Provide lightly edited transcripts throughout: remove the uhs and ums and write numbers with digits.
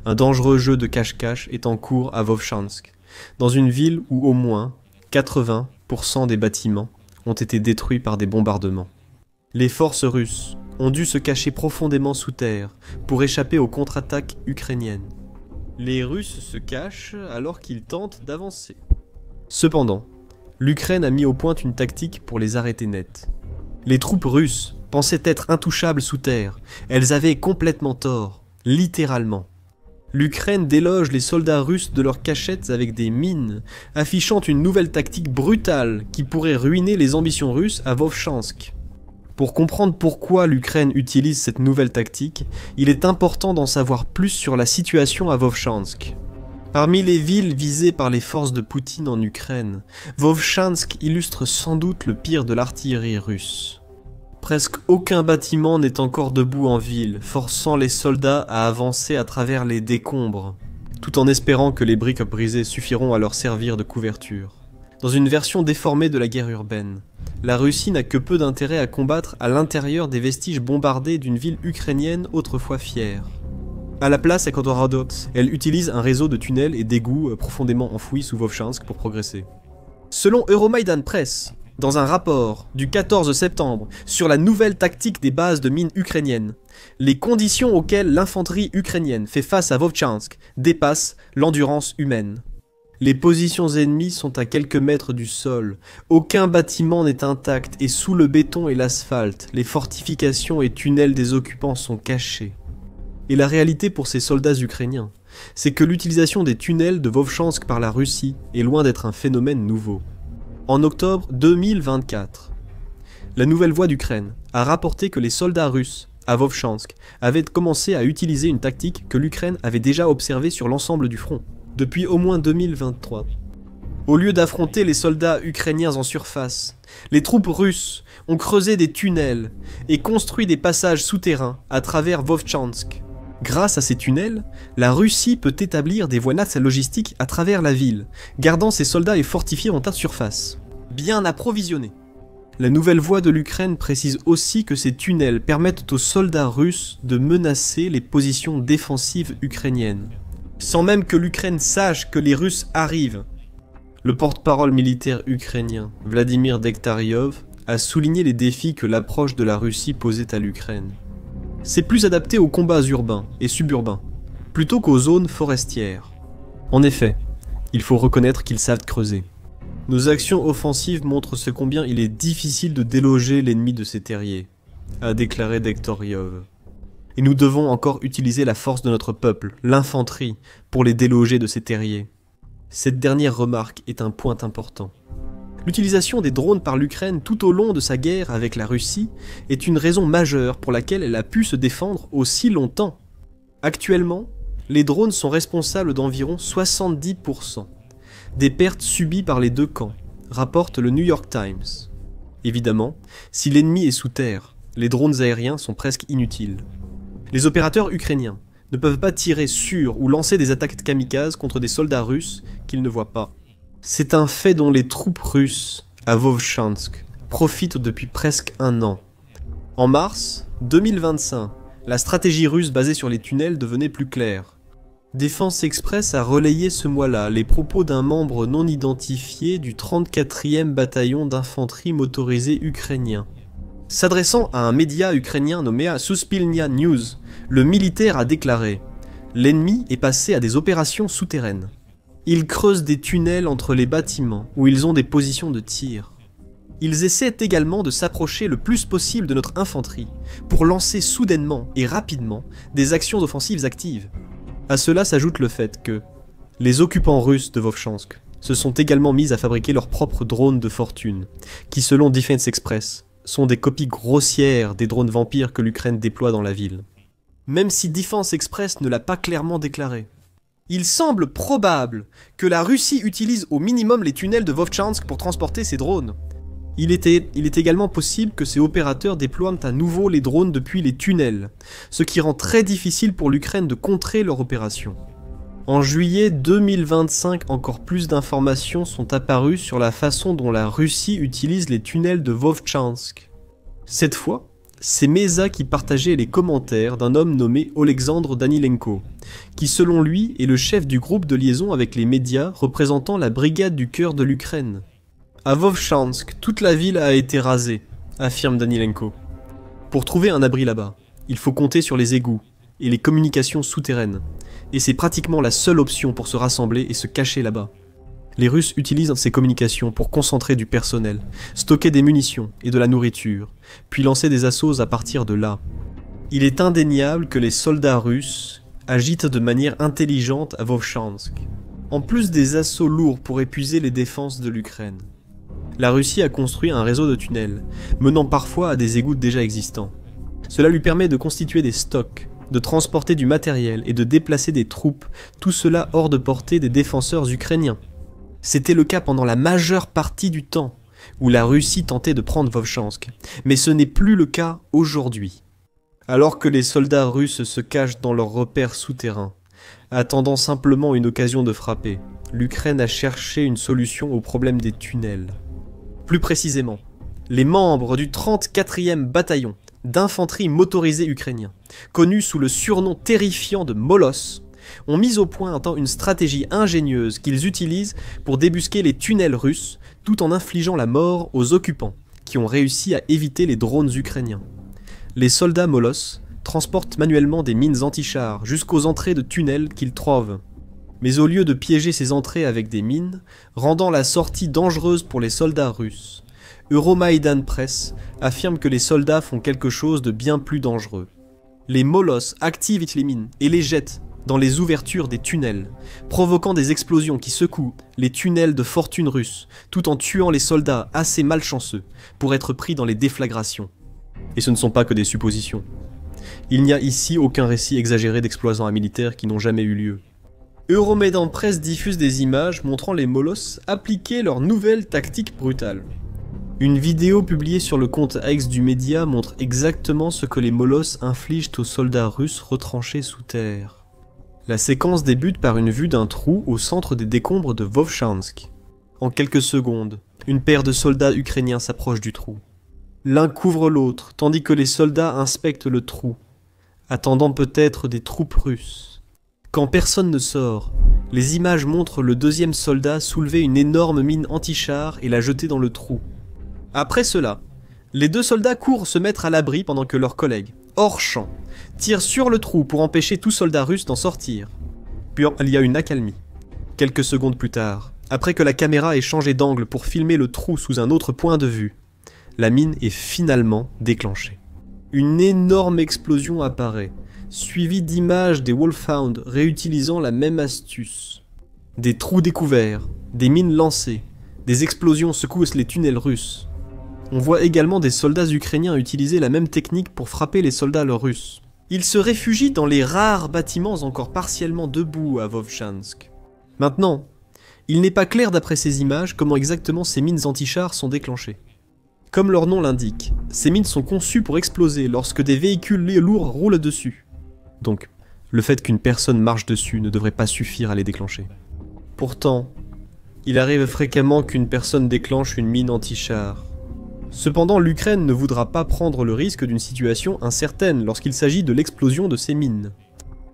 Un dangereux jeu de cache-cache est en cours à Vovchansk, dans une ville où au moins 80% des bâtiments ont été détruits par des bombardements. Les forces russes ont dû se cacher profondément sous terre pour échapper aux contre-attaques ukrainiennes. Les Russes se cachent alors qu'ils tentent d'avancer. Cependant, l'Ukraine a mis au point une tactique pour les arrêter net. Les troupes russes pensaient être intouchables sous terre. Elles avaient complètement tort, littéralement. L'Ukraine déloge les soldats russes de leurs cachettes avec des mines, affichant une nouvelle tactique brutale qui pourrait ruiner les ambitions russes à Vovchansk. Pour comprendre pourquoi l'Ukraine utilise cette nouvelle tactique, il est important d'en savoir plus sur la situation à Vovchansk. Parmi les villes visées par les forces de Poutine en Ukraine, Vovchansk illustre sans doute le pire de l'artillerie russe. Presque aucun bâtiment n'est encore debout en ville, forçant les soldats à avancer à travers les décombres, tout en espérant que les briques brisées suffiront à leur servir de couverture. Dans une version déformée de la guerre urbaine, la Russie n'a que peu d'intérêt à combattre à l'intérieur des vestiges bombardés d'une ville ukrainienne autrefois fière. À la place, elle utilise un réseau de tunnels et d'égouts profondément enfouis sous Vovchansk pour progresser. Selon Euromaidan Press, dans un rapport du 14 septembre sur la nouvelle tactique des bases de mines ukrainiennes, les conditions auxquelles l'infanterie ukrainienne fait face à Vovchansk dépassent l'endurance humaine. Les positions ennemies sont à quelques mètres du sol, aucun bâtiment n'est intact et sous le béton et l'asphalte, les fortifications et tunnels des occupants sont cachés. Et la réalité pour ces soldats ukrainiens, c'est que l'utilisation des tunnels de Vovchansk par la Russie est loin d'être un phénomène nouveau. En octobre 2024, la Nouvelle Voix d'Ukraine a rapporté que les soldats russes à Vovchansk avaient commencé à utiliser une tactique que l'Ukraine avait déjà observée sur l'ensemble du front, depuis au moins 2023. Au lieu d'affronter les soldats ukrainiens en surface, les troupes russes ont creusé des tunnels et construit des passages souterrains à travers Vovchansk. Grâce à ces tunnels, la Russie peut établir des voies logistiques à travers la ville, gardant ses soldats et fortifiés en tas de surface, bien approvisionnés. La Nouvelle Voix de l'Ukraine précise aussi que ces tunnels permettent aux soldats russes de menacer les positions défensives ukrainiennes, sans même que l'Ukraine sache que les Russes arrivent. Le porte-parole militaire ukrainien, Vladimir Dektaryov, a souligné les défis que l'approche de la Russie posait à l'Ukraine. C'est plus adapté aux combats urbains et suburbains, plutôt qu'aux zones forestières. En effet, il faut reconnaître qu'ils savent creuser. Nos actions offensives montrent ce combien il est difficile de déloger l'ennemi de ces terriers, a déclaré Dektaryov. Et nous devons encore utiliser la force de notre peuple, l'infanterie, pour les déloger de ces terriers. Cette dernière remarque est un point important. L'utilisation des drones par l'Ukraine tout au long de sa guerre avec la Russie est une raison majeure pour laquelle elle a pu se défendre aussi longtemps. Actuellement, les drones sont responsables d'environ 70% des pertes subies par les deux camps, rapporte le New York Times. Évidemment, si l'ennemi est sous terre, les drones aériens sont presque inutiles. Les opérateurs ukrainiens ne peuvent pas tirer sur ou lancer des attaques kamikazes contre des soldats russes qu'ils ne voient pas. C'est un fait dont les troupes russes à Vovchansk profitent depuis presque un an. En mars 2025, la stratégie russe basée sur les tunnels devenait plus claire. Défense Express a relayé ce mois-là les propos d'un membre non identifié du 34e bataillon d'infanterie motorisée ukrainien. S'adressant à un média ukrainien nommé Suspilnya News, le militaire a déclaré « L'ennemi est passé à des opérations souterraines. Ils creusent des tunnels entre les bâtiments où ils ont des positions de tir. Ils essaient également de s'approcher le plus possible de notre infanterie pour lancer soudainement et rapidement des actions offensives actives. » À cela s'ajoute le fait que les occupants russes de Vovchansk se sont également mis à fabriquer leurs propres drones de fortune, qui selon Defense Express sont des copies grossières des drones vampires que l'Ukraine déploie dans la ville. Même si Defense Express ne l'a pas clairement déclaré. Il semble probable que la Russie utilise au minimum les tunnels de Vovchansk pour transporter ses drones. Il est également possible que ces opérateurs déploient à nouveau les drones depuis les tunnels, ce qui rend très difficile pour l'Ukraine de contrer leur opération. En juillet 2025, encore plus d'informations sont apparues sur la façon dont la Russie utilise les tunnels de Vovchansk. Cette fois, c'est Meza qui partageait les commentaires d'un homme nommé Oleksandr Danilenko, qui selon lui est le chef du groupe de liaison avec les médias représentant la brigade du cœur de l'Ukraine. À Vovchansk, toute la ville a été rasée, affirme Danilenko. Pour trouver un abri là-bas, il faut compter sur les égouts et les communications souterraines, et c'est pratiquement la seule option pour se rassembler et se cacher là-bas. Les Russes utilisent ces communications pour concentrer du personnel, stocker des munitions et de la nourriture, puis lancer des assauts à partir de là. Il est indéniable que les soldats russes agitent de manière intelligente à Vovchansk, en plus des assauts lourds pour épuiser les défenses de l'Ukraine. La Russie a construit un réseau de tunnels, menant parfois à des égouts déjà existants. Cela lui permet de constituer des stocks, de transporter du matériel et de déplacer des troupes, tout cela hors de portée des défenseurs ukrainiens. C'était le cas pendant la majeure partie du temps où la Russie tentait de prendre Vovchansk, mais ce n'est plus le cas aujourd'hui. Alors que les soldats russes se cachent dans leurs repères souterrains, attendant simplement une occasion de frapper, l'Ukraine a cherché une solution au problème des tunnels. Plus précisément, les membres du 34e bataillon d'infanterie motorisée ukrainien, connu sous le surnom terrifiant de Molos, ont mis au point une stratégie ingénieuse qu'ils utilisent pour débusquer les tunnels russes tout en infligeant la mort aux occupants qui ont réussi à éviter les drones ukrainiens. Les soldats Molos transportent manuellement des mines anti-chars jusqu'aux entrées de tunnels qu'ils trouvent. Mais au lieu de piéger ces entrées avec des mines, rendant la sortie dangereuse pour les soldats russes, Euromaidan Press affirme que les soldats font quelque chose de bien plus dangereux. Les Molos activent les mines et les jettent dans les ouvertures des tunnels, provoquant des explosions qui secouent les tunnels de fortune russes, tout en tuant les soldats assez malchanceux pour être pris dans les déflagrations. Et ce ne sont pas que des suppositions. Il n'y a ici aucun récit exagéré d'exploits militaires qui n'ont jamais eu lieu. Euromaidan Press diffuse des images montrant les Molos appliquer leur nouvelle tactique brutale. Une vidéo publiée sur le compte X du média montre exactement ce que les Molos infligent aux soldats russes retranchés sous terre. La séquence débute par une vue d'un trou au centre des décombres de Vovchansk. En quelques secondes, une paire de soldats ukrainiens s'approche du trou. L'un couvre l'autre, tandis que les soldats inspectent le trou, attendant peut-être des troupes russes. Quand personne ne sort, les images montrent le deuxième soldat soulever une énorme mine anti-char et la jeter dans le trou. Après cela, les deux soldats courent se mettre à l'abri pendant que leurs collègues, hors champ, tirent sur le trou pour empêcher tout soldat russe d'en sortir. Puis il y a une accalmie. Quelques secondes plus tard, après que la caméra ait changé d'angle pour filmer le trou sous un autre point de vue, la mine est finalement déclenchée. Une énorme explosion apparaît, suivie d'images des Wolfhound réutilisant la même astuce. Des trous découverts, des mines lancées, des explosions secouent les tunnels russes. On voit également des soldats ukrainiens utiliser la même technique pour frapper les soldats russes. Ils se réfugient dans les rares bâtiments encore partiellement debout à Vovchansk. Maintenant, il n'est pas clair d'après ces images comment exactement ces mines anti-chars sont déclenchées. Comme leur nom l'indique, ces mines sont conçues pour exploser lorsque des véhicules lourds roulent dessus. Donc, le fait qu'une personne marche dessus ne devrait pas suffire à les déclencher. Pourtant, il arrive fréquemment qu'une personne déclenche une mine anti-char. Cependant, l'Ukraine ne voudra pas prendre le risque d'une situation incertaine lorsqu'il s'agit de l'explosion de ces mines.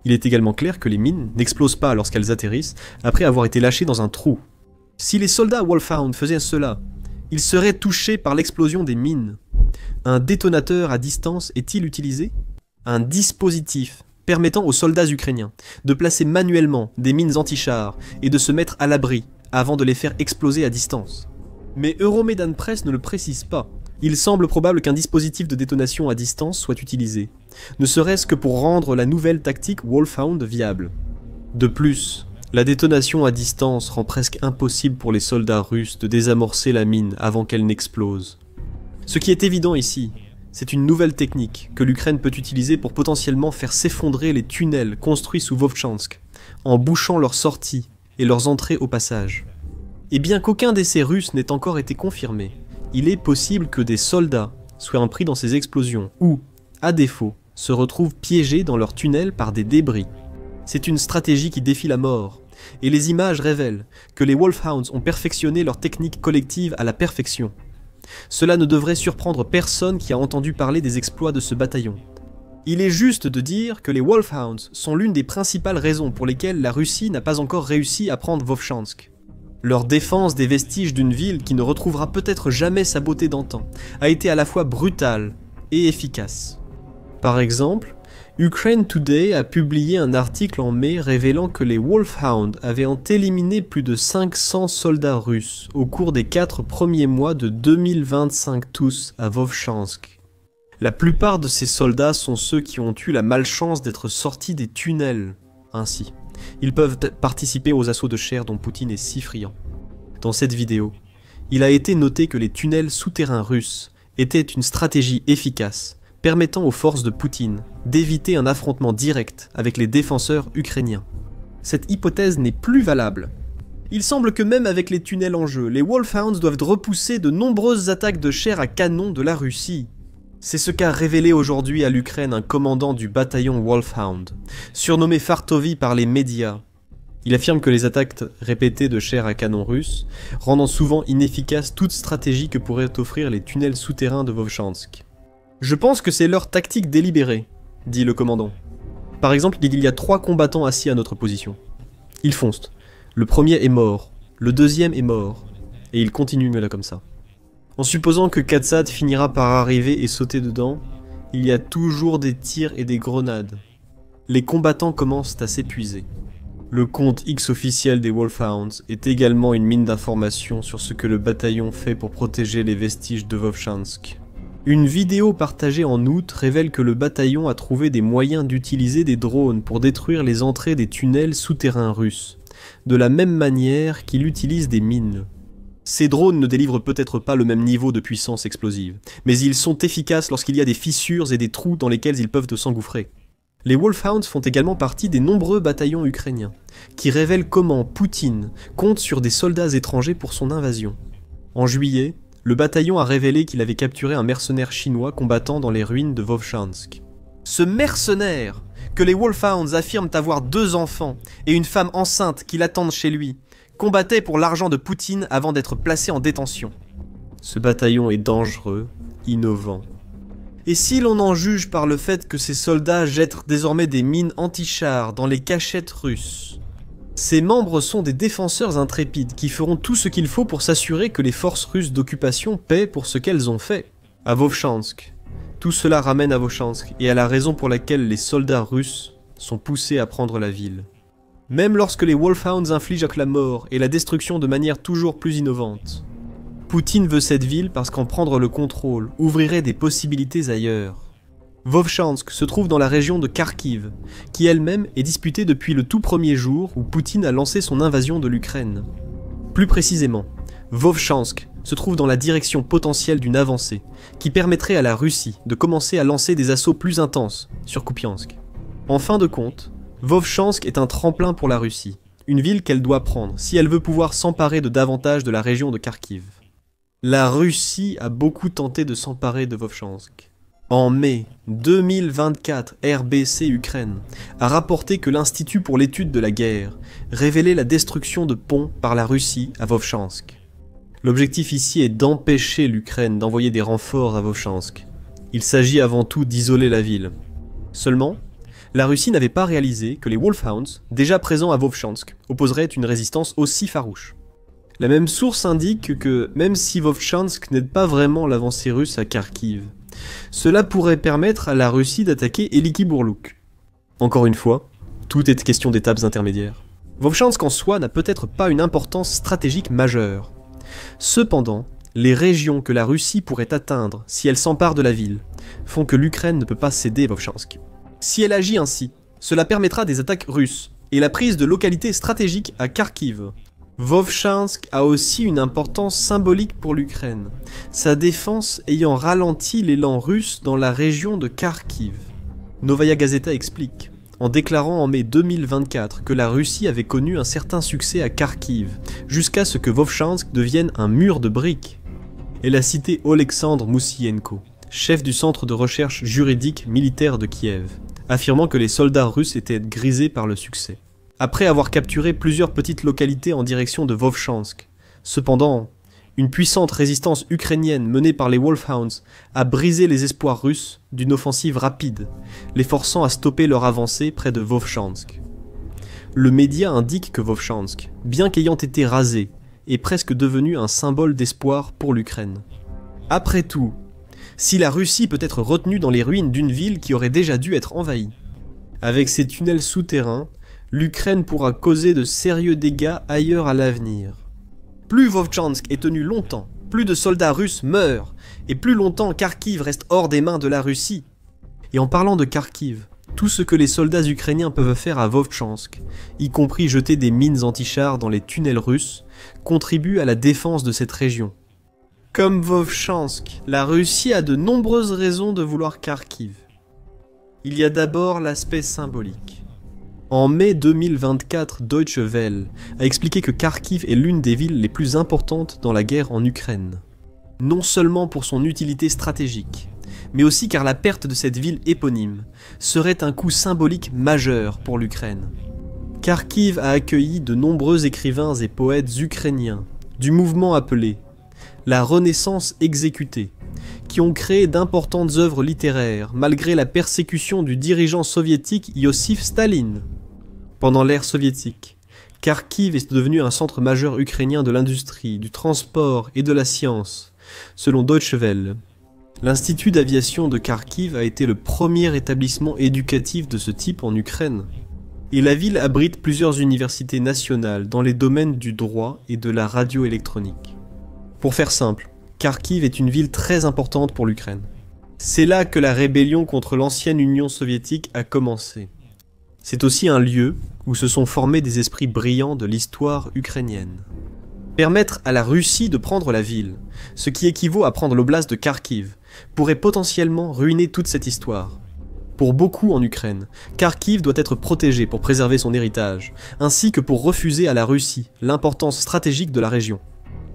Il est également clair que les mines n'explosent pas lorsqu'elles atterrissent après avoir été lâchées dans un trou. Si les soldats Wolfhound faisaient cela, ils seraient touchés par l'explosion des mines. Un détonateur à distance est-il utilisé? Un dispositif permettant aux soldats ukrainiens de placer manuellement des mines anti-chars et de se mettre à l'abri avant de les faire exploser à distance. Mais Euromaidan Press ne le précise pas. Il semble probable qu'un dispositif de détonation à distance soit utilisé, ne serait-ce que pour rendre la nouvelle tactique Wolfhound viable. De plus, la détonation à distance rend presque impossible pour les soldats russes de désamorcer la mine avant qu'elle n'explose. Ce qui est évident ici, c'est une nouvelle technique que l'Ukraine peut utiliser pour potentiellement faire s'effondrer les tunnels construits sous Vovchansk, en bouchant leurs sorties et leurs entrées au passage. Et bien qu'aucun d'essai russe n'ait encore été confirmé, il est possible que des soldats soient pris dans ces explosions ou, à défaut, se retrouvent piégés dans leurs tunnels par des débris. C'est une stratégie qui défie la mort, et les images révèlent que les Wolfhounds ont perfectionné leur technique collective à la perfection. Cela ne devrait surprendre personne qui a entendu parler des exploits de ce bataillon. Il est juste de dire que les Wolfhounds sont l'une des principales raisons pour lesquelles la Russie n'a pas encore réussi à prendre Vovchansk. Leur défense des vestiges d'une ville qui ne retrouvera peut-être jamais sa beauté d'antan a été à la fois brutale et efficace. Par exemple, Ukraine Today a publié un article en mai révélant que les Wolfhounds avaient éliminé plus de 500 soldats russes au cours des 4 premiers mois de 2025 tous à Vovchansk. La plupart de ces soldats sont ceux qui ont eu la malchance d'être sortis des tunnels. Ainsi, ils peuvent participer aux assauts de chair dont Poutine est si friand. Dans cette vidéo, il a été noté que les tunnels souterrains russes étaient une stratégie efficace permettant aux forces de Poutine d'éviter un affrontement direct avec les défenseurs ukrainiens. Cette hypothèse n'est plus valable. Il semble que même avec les tunnels en jeu, les Wolfhounds doivent repousser de nombreuses attaques de chair à canon de la Russie. C'est ce qu'a révélé aujourd'hui à l'Ukraine un commandant du bataillon Wolfhound, surnommé Fartovy par les médias. Il affirme que les attaques répétées de chair à canon russe rendant souvent inefficace toute stratégie que pourraient offrir les tunnels souterrains de Vovchansk. Je pense que c'est leur tactique délibérée, dit le commandant. Par exemple, il y a 3 combattants assis à notre position. Ils foncent. Le premier est mort, le deuxième est mort, et ils continuent là comme ça. En supposant que Katsad finira par arriver et sauter dedans, il y a toujours des tirs et des grenades. Les combattants commencent à s'épuiser. Le compte X officiel des Wolfhounds est également une mine d'informations sur ce que le bataillon fait pour protéger les vestiges de Vovchansk. Une vidéo partagée en août révèle que le bataillon a trouvé des moyens d'utiliser des drones pour détruire les entrées des tunnels souterrains russes, de la même manière qu'il utilise des mines. Ces drones ne délivrent peut-être pas le même niveau de puissance explosive, mais ils sont efficaces lorsqu'il y a des fissures et des trous dans lesquels ils peuvent s'engouffrer. Les Wolfhounds font également partie des nombreux bataillons ukrainiens, qui révèlent comment Poutine compte sur des soldats étrangers pour son invasion. En juillet, le bataillon a révélé qu'il avait capturé un mercenaire chinois combattant dans les ruines de Vovchansk. Ce mercenaire, que les Wolfhounds affirment avoir 2 enfants et une femme enceinte qui l'attendent chez lui, combattait pour l'argent de Poutine avant d'être placé en détention. Ce bataillon est dangereux, innovant. Et si l'on en juge par le fait que ces soldats jettent désormais des mines anti-chars dans les cachettes russes, ces membres sont des défenseurs intrépides qui feront tout ce qu'il faut pour s'assurer que les forces russes d'occupation paient pour ce qu'elles ont fait. À Vovchansk, tout cela ramène à Vovchansk et à la raison pour laquelle les soldats russes sont poussés à prendre la ville. Même lorsque les Wolfhounds infligent la mort et la destruction de manière toujours plus innovante. Poutine veut cette ville parce qu'en prendre le contrôle ouvrirait des possibilités ailleurs. Vovchansk se trouve dans la région de Kharkiv, qui elle-même est disputée depuis le tout premier jour où Poutine a lancé son invasion de l'Ukraine. Plus précisément, Vovchansk se trouve dans la direction potentielle d'une avancée, qui permettrait à la Russie de commencer à lancer des assauts plus intenses sur Kupiansk. En fin de compte, Vovchansk est un tremplin pour la Russie, une ville qu'elle doit prendre si elle veut pouvoir s'emparer de davantage de la région de Kharkiv. La Russie a beaucoup tenté de s'emparer de Vovchansk. En mai 2024, RBC Ukraine a rapporté que l'Institut pour l'étude de la guerre révélait la destruction de ponts par la Russie à Vovchansk. L'objectif ici est d'empêcher l'Ukraine d'envoyer des renforts à Vovchansk. Il s'agit avant tout d'isoler la ville. Seulement, la Russie n'avait pas réalisé que les Wolfhounds, déjà présents à Vovchansk, opposeraient une résistance aussi farouche. La même source indique que, même si Vovchansk n'aide pas vraiment l'avancée russe à Kharkiv, cela pourrait permettre à la Russie d'attaquer Eliki-Bourlouk. Encore une fois, tout est question d'étapes intermédiaires. Vovchansk en soi n'a peut-être pas une importance stratégique majeure. Cependant, les régions que la Russie pourrait atteindre si elle s'empare de la ville font que l'Ukraine ne peut pas céder Vovchansk. Si elle agit ainsi, cela permettra des attaques russes et la prise de localités stratégiques à Kharkiv. Vovchansk a aussi une importance symbolique pour l'Ukraine, sa défense ayant ralenti l'élan russe dans la région de Kharkiv. Novaya Gazeta explique, en déclarant en mai 2024 que la Russie avait connu un certain succès à Kharkiv, jusqu'à ce que Vovchansk devienne un mur de briques. Elle a cité Oleksandr Moussienko, chef du centre de recherche juridique militaire de Kiev, affirmant que les soldats russes étaient grisés par le succès. Après avoir capturé plusieurs petites localités en direction de Vovchansk. Cependant, Une puissante résistance ukrainienne menée par les Wolfhounds a brisé les espoirs russes d'une offensive rapide, les forçant à stopper leur avancée près de Vovchansk. Le média indique que Vovchansk, bien qu'ayant été rasé, est presque devenu un symbole d'espoir pour l'Ukraine. Après tout, si la Russie peut être retenue dans les ruines d'une ville qui aurait déjà dû être envahie, avec ses tunnels souterrains, l'Ukraine pourra causer de sérieux dégâts ailleurs à l'avenir. Plus Vovchansk est tenu longtemps, plus de soldats russes meurent, et plus longtemps Kharkiv reste hors des mains de la Russie. Et en parlant de Kharkiv, tout ce que les soldats ukrainiens peuvent faire à Vovchansk, y compris jeter des mines anti-chars dans les tunnels russes, contribue à la défense de cette région. Comme Vovchansk, la Russie a de nombreuses raisons de vouloir Kharkiv. Il y a d'abord l'aspect symbolique. En mai 2024, Deutsche Welle a expliqué que Kharkiv est l'une des villes les plus importantes dans la guerre en Ukraine. Non seulement pour son utilité stratégique, mais aussi car la perte de cette ville éponyme serait un coup symbolique majeur pour l'Ukraine. Kharkiv a accueilli de nombreux écrivains et poètes ukrainiens, du mouvement appelé la Renaissance exécutée, qui ont créé d'importantes œuvres littéraires malgré la persécution du dirigeant soviétique Iosif Staline. Pendant l'ère soviétique, Kharkiv est devenu un centre majeur ukrainien de l'industrie, du transport et de la science, selon Deutsche Welle. L'Institut d'aviation de Kharkiv a été le premier établissement éducatif de ce type en Ukraine. Et la ville abrite plusieurs universités nationales dans les domaines du droit et de la radioélectronique. Pour faire simple, Kharkiv est une ville très importante pour l'Ukraine. C'est là que la rébellion contre l'ancienne Union soviétique a commencé. C'est aussi un lieu où se sont formés des esprits brillants de l'histoire ukrainienne. Permettre à la Russie de prendre la ville, ce qui équivaut à prendre l'oblast de Kharkiv, pourrait potentiellement ruiner toute cette histoire. Pour beaucoup en Ukraine, Kharkiv doit être protégé pour préserver son héritage, ainsi que pour refuser à la Russie l'importance stratégique de la région.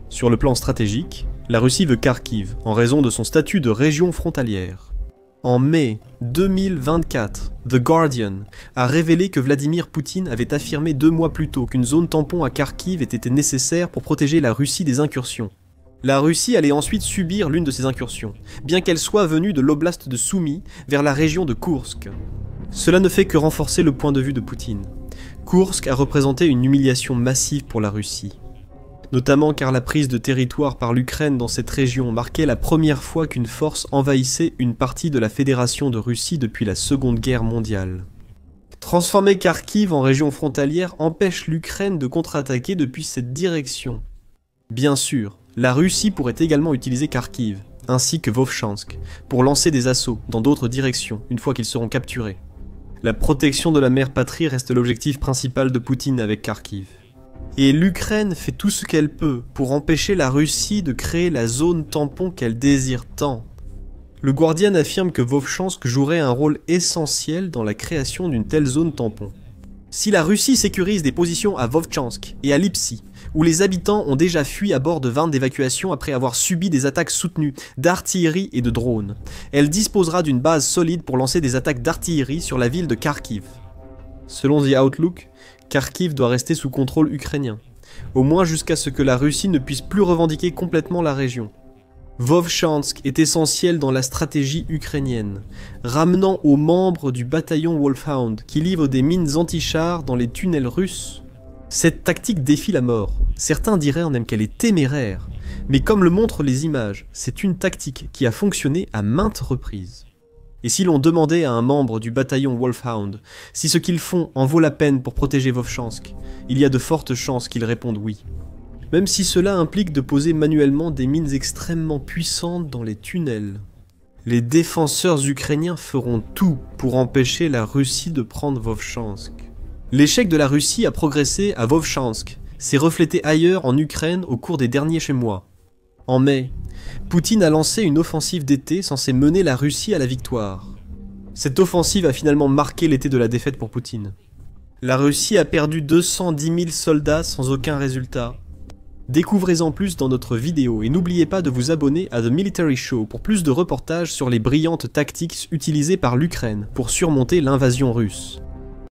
Sur le plan stratégique, la Russie veut Kharkiv en raison de son statut de région frontalière. En mai 2024, The Guardian a révélé que Vladimir Poutine avait affirmé 2 mois plus tôt qu'une zone tampon à Kharkiv était nécessaire pour protéger la Russie des incursions. La Russie allait ensuite subir l'une de ces incursions, bien qu'elle soit venue de l'oblast de Soumy vers la région de Koursk. Cela ne fait que renforcer le point de vue de Poutine. Koursk a représenté une humiliation massive pour la Russie. Notamment car la prise de territoire par l'Ukraine dans cette région marquait la première fois qu'une force envahissait une partie de la Fédération de Russie depuis la Seconde Guerre mondiale. Transformer Kharkiv en région frontalière empêche l'Ukraine de contre-attaquer depuis cette direction. Bien sûr, la Russie pourrait également utiliser Kharkiv, ainsi que Vovchansk, pour lancer des assauts dans d'autres directions une fois qu'ils seront capturés. La protection de la mère patrie reste l'objectif principal de Poutine avec Kharkiv. Et l'Ukraine fait tout ce qu'elle peut pour empêcher la Russie de créer la zone tampon qu'elle désire tant. Le Guardian affirme que Vovchansk jouerait un rôle essentiel dans la création d'une telle zone tampon. Si la Russie sécurise des positions à Vovchansk et à Lipsy, où les habitants ont déjà fui à bord de vannes d'évacuation après avoir subi des attaques soutenues d'artillerie et de drones, elle disposera d'une base solide pour lancer des attaques d'artillerie sur la ville de Kharkiv. Selon The Outlook, Kharkiv doit rester sous contrôle ukrainien, au moins jusqu'à ce que la Russie ne puisse plus revendiquer complètement la région. Vovchansk est essentiel dans la stratégie ukrainienne, ramenant aux membres du bataillon Wolfhound qui livrent des mines anti-chars dans les tunnels russes. Cette tactique défie la mort, certains diraient même qu'elle est téméraire, mais comme le montrent les images, c'est une tactique qui a fonctionné à maintes reprises. Et si l'on demandait à un membre du bataillon Wolfhound si ce qu'ils font en vaut la peine pour protéger Vovchansk, il y a de fortes chances qu'ils répondent oui. Même si cela implique de poser manuellement des mines extrêmement puissantes dans les tunnels. Les défenseurs ukrainiens feront tout pour empêcher la Russie de prendre Vovchansk. L'échec de la Russie à progresser à Vovchansk s'est reflété ailleurs en Ukraine au cours des derniers mois. En mai, Poutine a lancé une offensive d'été censée mener la Russie à la victoire. Cette offensive a finalement marqué l'été de la défaite pour Poutine. La Russie a perdu 210 000 soldats sans aucun résultat. Découvrez-en plus dans notre vidéo et n'oubliez pas de vous abonner à The Military Show pour plus de reportages sur les brillantes tactiques utilisées par l'Ukraine pour surmonter l'invasion russe.